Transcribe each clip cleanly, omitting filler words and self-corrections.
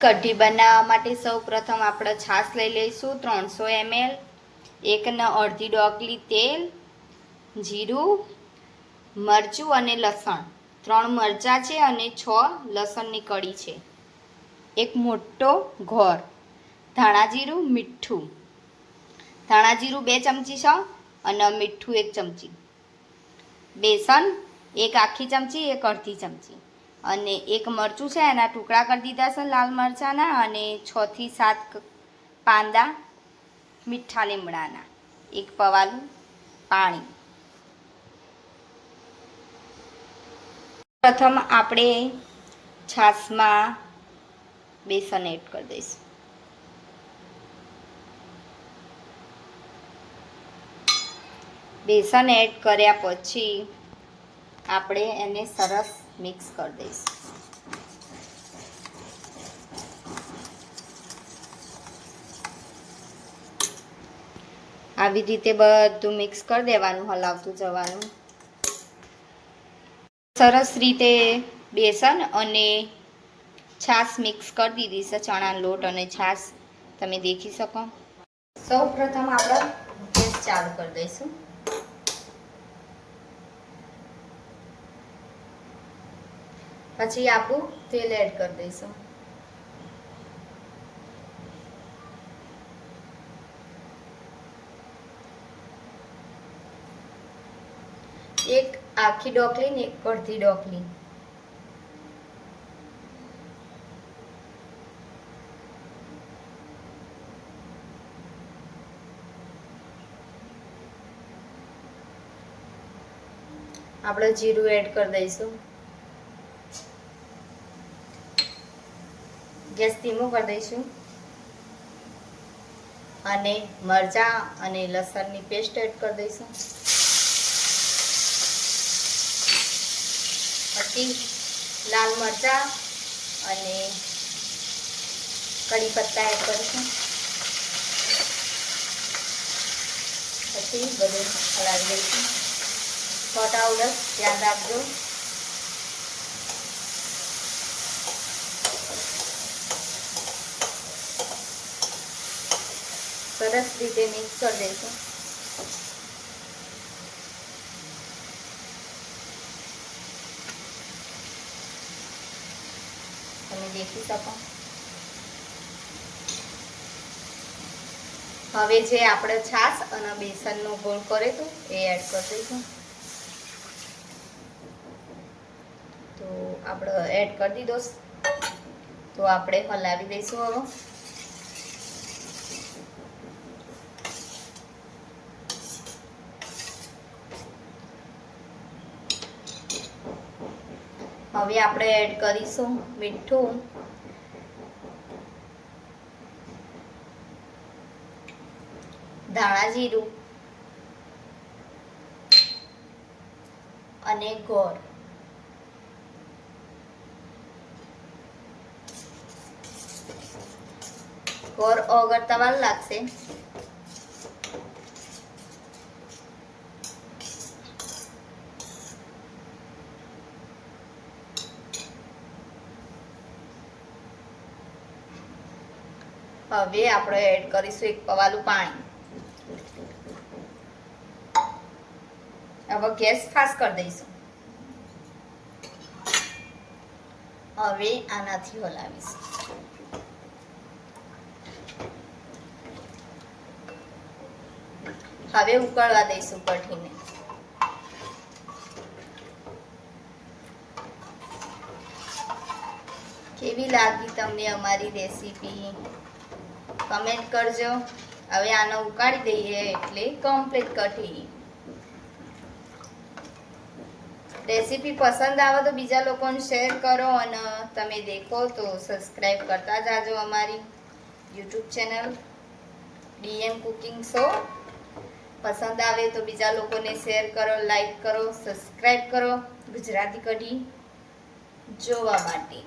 કઢી બનાવવા માટે સૌ પ્રથમ આપણે છાશ લઈ લઈશું 300 ml, 1.5 ડોકલી તેલ, જીરું, મરચું અને લસણ, 3 મરચાં છે અને 6 લસણની કળી છે, એક મોટો ગોળ, ધાણા જીરું, મીઠું, ધાણા જીરું 2 ચમચી છે અને મીઠું 1 ચમચી, બેસન 1 આખી ચમચી 1 અડધી ચમચી અને 1 મરચું છે એના ટુકડા કરી દીધા છે લાલ મરચાંના અને 6 થી 7 પાંદા મીઠા લીમડાના, 1 પવાલું પાણી. પ્રથમ આપણે છાશમાં બેસન એડ કરી દઈશું. બેસન એડ કર્યા પછી આપણે એને સરસ મિક્સ કરી દઈશું. આવી રીતે બધું મિક્સ કરી દેવાનું, હલાવતું જવાનું. સરસ રીતે બેસન અને છાશ મિક્સ કરી દીધી છે, ચણાનો લોટ અને છાશ તમે દેખી શકો. સૌ પ્રથમ આપણે ગેસ ચાલુ કરી દઈશું. પછી આપણું તેલ એડ કરી દઈશું. એક આખી ડોકલી ને 1 અડધી ડોકલી. આપણે જીરું એડ કરી દઈશું. ગેસ ધીમો કરી દઈશું અને મરચાં અને લસણની પેસ્ટ એડ કરી દઈશું. પછી લાલ મરચાં અને કડી પત્તા એડ કરીશું. પછી બધું હલાવી દઈશું. છોટા ઉલટ ધ્યાન રાખજો. સરસ રીતે મિક્સ કરી દઈશું. તમે દેખી શકો. હવે જે આપણે છાશ અને બેસનનો ગોળ કર્યો હતો એ એડ કરી દઈશું. તો આપણે એડ કરી દીધો. તો આપણે હલાવી દઈશું. હવે આપણે એડ કરીશું મીઠું, ધાણા જીરું અને ગોળ. ગોળ ઓગળતા વાર લાગશે. હવે આપણે એડ કરીશું 1 પવાલું પાણી. હવે ગેસ ફાસ્ટ કરી દઈશું. હવે આનાથી હલાવીશું. હવે ઉકળવા દઈશું કઢીને. કેવી લાગી તમને અમારી રેસીપી કમેન્ટ કરજો. હવે આને ઉકાળી દઈએ એટલે કમ્પ્લીટ કઢી. રેસીપી પસંદ આવે તો બીજા લોકોને શેર કરો અને તમે દેખો તો સબસ્ક્રાઈબ કરતા જાજો અમારી YouTube channel DM cooking show. પસંદ આવે તો બીજા લોકોને શેર કરો, લાઈક કરો, સબસ્ક્રાઈબ કરો ગુજરાતી કઢી જોવા માટે.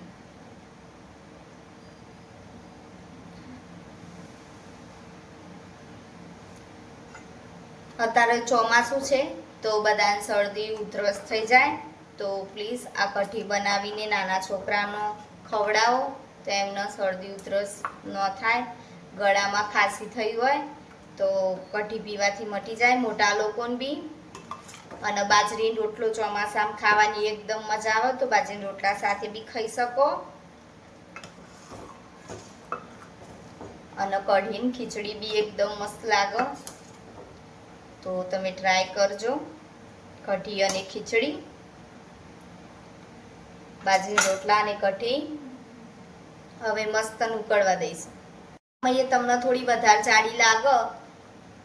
અત્યારે ચોમાસું છે તો બધાને શરદી ઉધરસ થઈ જાય, તો પ્લીઝ આ કઢી બનાવીને નાના છોકરાનો ખવડાવો તો એમને શરદી ઉધરસ ન થાય. ગળામાં ખાંસી થઈ હોય તો કઢી પીવાથી મટી જાય મોટા લોકોને બી. અને બાજરીનો રોટલો ચોમાસામાં ખાવાની એકદમ મજા આવે તો બાજરીના રોટલા સાથે બી ખાઈ શકો. અને કઢી ખીચડી બી એકદમ મસ્ત લાગે, તો તમે ટ્રાય કરજો. કઢી અને ખીચડી, બાજરી રોટલા અને કઢી. હવે મસ્ત ઉકળવા દઈશું. અહીંયા તમને થોડી વધારે જાડી લાગે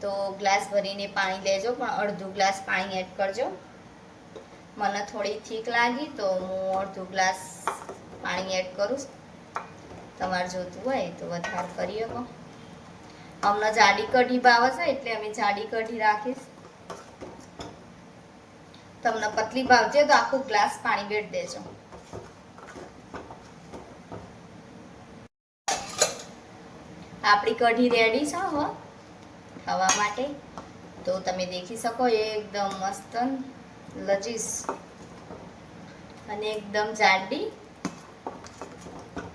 તો ગ્લાસ ભરીને પાણી લેજો, પણ અડધો ગ્લાસ પાણી એડ કરજો. મને થોડી થીક લાગી તો હું અડધો ગ્લાસ પાણી એડ કરું. તમારે જોતું હોય તો વધારે કરી શકો. અમને જાડી કઢી ભાવે છે એટલે અમે જાડી કઢી રાખીશ. તમને પતલી ભાવશે તો આખો ગ્લાસ પાણી વેડ દેજો. આપણી કઢી રેડી છે હવે ખાવા માટે. તો તમે દેખી શકો એકદમ મસ્ત લજીસ અને એકદમ જાડી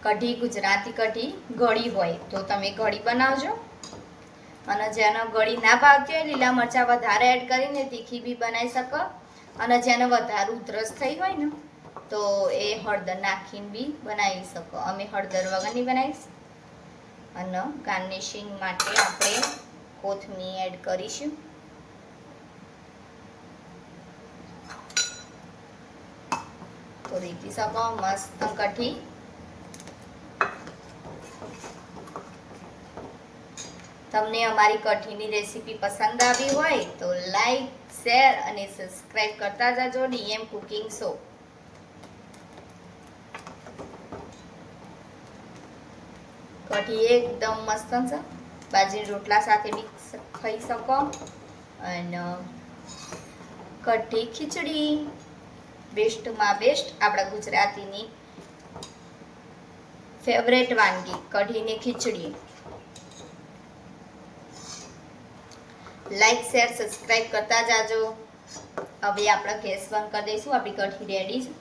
કઢી. ગુજરાતી કઢી ગળી હોય તો તમે ગળી બનાવજો. અને જેને ગળી ના ભાવતી હોય લીલા મરચાં વધારે એડ કરીને તીખી બી બનાવી શકો. અને જેને વધારે ઉધરસ થઈ હોય ને તો એ હળદર નાખીને બી બનાવી શકો. અમે હળદર વગરની બનાવીશ. અને ગાર્નિશિંગ માટે આપણે કોથમીર એડ કરીશું. તો દેખી શકો મસ્ત કઢી. તમને અમારી કઢીની રેસીપી પસંદ આવી હોય તો લાઈક, શેર અને સબસ્ક્રાઇબ કરતા જજો. DM cooking show. કઢી એકદમ મસ્ત છે. બાજરી રોટલા સાથે બી ખાઈ શકો. અને કઢી ખીચડી બેસ્ટમાં બેસ્ટ આપણા ગુજરાતીની ફેવરેટ વાનગી કઢી ને ખીચડી. લાઈક, શેર, સબસ્ક્રાઇબ કરતા જાજો. હવે આપણે ગેસ બંધ કરી દઈશું. આપણી કઢી રેડી છે.